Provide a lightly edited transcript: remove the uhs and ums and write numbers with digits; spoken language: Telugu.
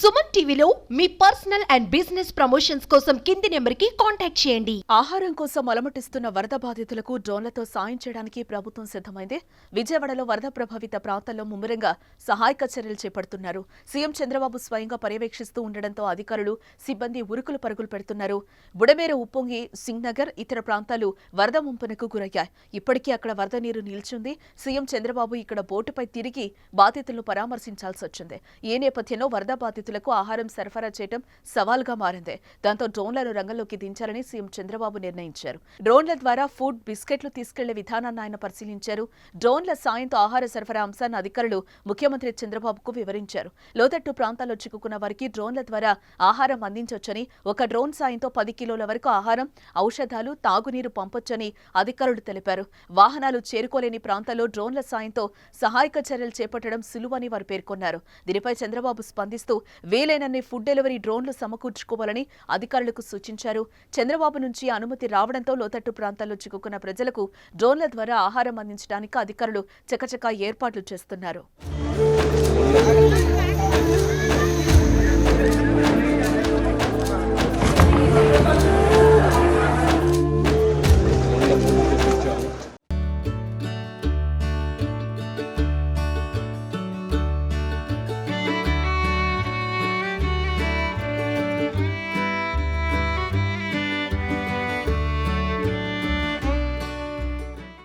సుమన్ టీవీలో మీ పర్సనల్ అండ్ బిజినెస్ ప్రమోషన్స్ కోసం కింది నెంబర్కి కాంటాక్ట్ చేయండి. ఆహారం కోసం అలమటిస్తున్న వరద బాధితులకు డ్రోన్లతో సాయం చేయడానికి ప్రభుత్వం సిద్ధమైంది. విజయవాడలో వరద ప్రభావిత ప్రాంతాల్లో ముమ్మరంగా సహాయక చర్యలు చేపడుతున్నారు. సీఎం చంద్రబాబు స్వయంగా పర్యవేక్షిస్తూ ఉండడంతో అధికారులు, సిబ్బంది ఉరుకులు పరుగులు పెడుతున్నారు. బుడమేర, ఉప్పొంగి, సింగ్నగర్ ఇతర ప్రాంతాలు వరద ముంపునకు గురయ్యాయి. ఇప్పటికీ అక్కడ వరద నీరు నిల్చుంది. సీఎం చంద్రబాబు ఇక్కడ బోటుపై తిరిగి బాధితులను పరామర్శించాల్సి వచ్చింది. ఈ నేపథ్యంలో వరద బాధితులకు ఆహారం సరఫరా చేయడం సవాల్గా మారింది. దాంతో డ్రోన్లను రంగంలోకి దించాలని సీఎం చంద్రబాబు నిర్ణయించారు. డ్రోన్ల ద్వారా ఫుడ్, బిస్కెట్లు తీసుకెళ్లే విధానాన్ని ఆయన పరిశీలించారు. డ్రోన్ల సాయంతో ఆహార సరఫరా అంశాన్ని అధికారులు ముఖ్యమంత్రి చంద్రబాబుకు వివరించారు. లోతట్టు ప్రాంతాల్లో చిక్కుకున్న వారికి డ్రోన్ల ద్వారా ఆహారం అందించొచ్చని, ఒక డ్రోన్ సాయంతో 10 కిలోల వరకు ఆహారం, ఔషధాలు, తాగునీరు పంపొచ్చని అధికారులు తెలిపారు. వాహనాలు చేరుకోలేని ప్రాంతాల్లో డ్రోన్ల సాయంతో సహాయక చర్యలు చేపట్టడం సులువని వారు పేర్కొన్నారు. దీనిపై చంద్రబాబు స్పందిస్తూ వీలైనన్ని ఫుడ్ డెలివరీ డ్రోన్లు సమకూర్చుకోవాలని అధికారులకు సూచించారు. చంద్రబాబు నుంచి అనుమతి రావడంతో లోతట్టు ప్రాంతాల్లో చిక్కుకున్న ప్రజలకు డ్రోన్ల ద్వారా ఆహారం అందించడానికి అధికారులు చకచకా ఏర్పాట్లు చేస్తున్నారు.